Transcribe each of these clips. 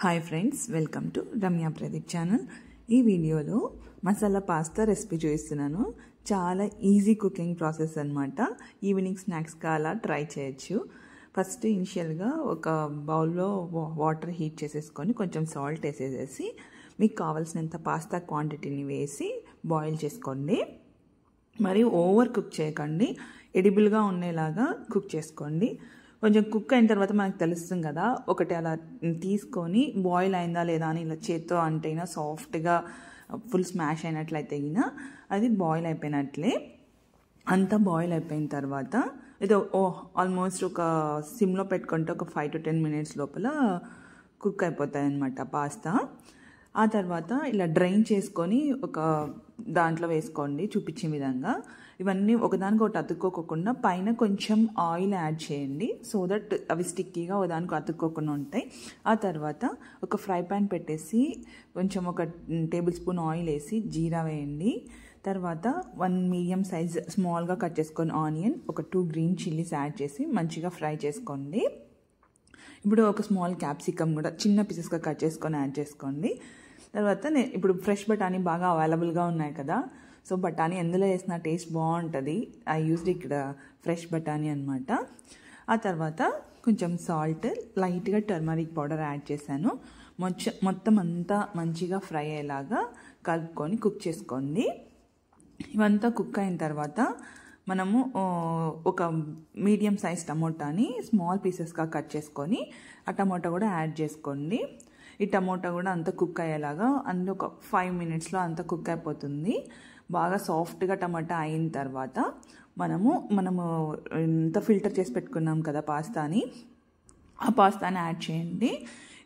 Hi friends, welcome to Ramya Pradeep channel. ఈ వీడియోలో masala pasta recipe చూపిస్తున్నాను. చాలా ఈజీ కుకింగ్ ప్రాసెస్ అనమాట. ఈవినింగ్ స్నాక్స్గా అలా ట్రై చేయొచ్చు. ఫస్ట్ ఇనిషియల్గా ఒక బౌల్లో వాటర్ హీట్ చేసేసుకొని కొంచెం సాల్ట్ వేసేసి మీకు కావాల్సినంత పాస్తా క్వాంటిటీని వేసి బాయిల్ చేసుకోండి. మరి ఓవర్ కుక్ చేయకండి, ఎడిబుల్గా ఉండేలాగా కుక్ చేసుకోండి. కొంచెం కుక్ అయిన తర్వాత మనకు తెలుస్తుంది కదా, ఒకటి అలా తీసుకొని బాయిల్ అయిందా లేదా అని ఇలా చేత్తో అంటేనా సాఫ్ట్గా ఫుల్ స్మాష్ అయినట్లయితే అయినా అది బాయిల్ అయిపోయినట్లే. అంతా బాయిల్ అయిపోయిన తర్వాత ఇది ఆల్మోస్ట్ ఒక సిమ్లో పెట్టుకుంటే ఒక 5 to 10 minutes లోపల కుక్ అయిపోతాయి అన్నమాట పాస్తా. ఆ తర్వాత ఇలా డ్రైన్ చేసుకొని ఒక దాంట్లో వేసుకోండి చూపించే విధంగా. ఇవన్నీ ఒకదానికి ఒకటి అతుక్కోకుండా పైన కొంచెం ఆయిల్ యాడ్ చేయండి, సో దట్ అవి స్టిక్కీగా ఒకదానికి అతుక్కోకుండా ఉంటాయి. ఆ తర్వాత ఒక ఫ్రై ప్యాన్ పెట్టేసి కొంచెం ఒక టేబుల్ స్పూన్ ఆయిల్ వేసి జీరా వేయండి. తర్వాత 1 మీడియం సైజ్ స్మాల్గా కట్ చేసుకొని ఆనియన్, ఒక 2 గ్రీన్ చిల్లీస్ యాడ్ చేసి మంచిగా ఫ్రై చేసుకోండి. ఇప్పుడు ఒక స్మాల్ క్యాప్సికమ్ కూడా చిన్న పీసెస్గా కట్ చేసుకొని యాడ్ చేసుకోండి. తర్వాత ఇప్పుడు ఫ్రెష్ బఠానీ బాగా అవైలబుల్గా ఉన్నాయి కదా, సో బఠానీ ఎందులో వేసిన టేస్ట్ బాగుంటుంది. ఐ యూజ్డ్ ఇక్కడ ఫ్రెష్ బఠానీ అనమాట. ఆ తర్వాత కొంచెం సాల్ట్, లైట్గా టర్మరిక్ పౌడర్ యాడ్ చేశాను. మొత్తం అంతా మంచిగా ఫ్రై అయ్యేలాగా కలుపుకొని కుక్ చేసుకోండి. ఇవంతా కుక్ అయిన తర్వాత మనము ఒక మీడియం సైజ్ టమోటాని స్మాల్ పీసెస్గా కట్ చేసుకొని ఆ టమోటా కూడా యాడ్ చేసుకోండి. ఈ టమోటా కూడా అంతా కుక్ అయ్యేలాగా అందులో ఒక 5 minutesలో అంతా కుక్ అయిపోతుంది. బాగా సాఫ్ట్గా టమాటా అయిన తర్వాత మనము ఎంత ఫిల్టర్ చేసి పెట్టుకున్నాం కదా పాస్తాని, ఆ పాస్తాని యాడ్ చేయండి.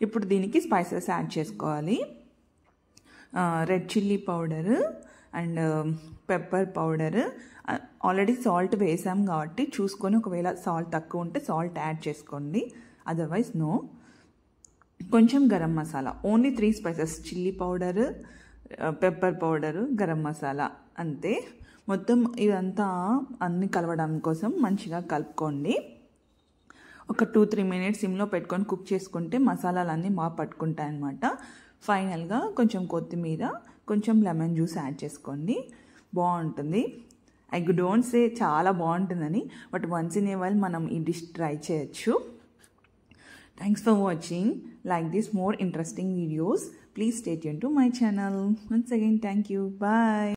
ఇప్పుడు దీనికి స్పైసెస్ యాడ్ చేసుకోవాలి. Red chilli powder and pepper powder. Already salt వేసాం కాబట్టి చూసుకొని ఒకవేళ సాల్ట్ తక్కువ ఉంటే సాల్ట్ యాడ్ చేసుకోండి, అదర్వైజ్ నో. కొంచెం garam masala, only 3 spices, chilli powder, pepper powder, garam masala, అంతే. మొత్తం ఇదంతా అన్ని కలవడం కోసం మంచిగా కలుపుకోండి. ఒక 2-3 minutes సిమ్లో పెట్టుకొని కుక్ చేసుకుంటే మసాలాలన్నీ బాగా పట్టుకుంటాయి అన్నమాట. ఫైనల్గా కొంచెం కొత్తిమీర, కొంచెం లెమన్ జ్యూస్ యాడ్ చేసుకోండి, బాగుంటుంది. ఐ డోంట్ సే చాలా బాగుంటుందని, but once in a while మనం ఈ డిష్ ట్రై చేయొచ్చు. Thanks for watching. Like this more interesting videos, please stay tuned to my channel. Once again, thank you. Bye.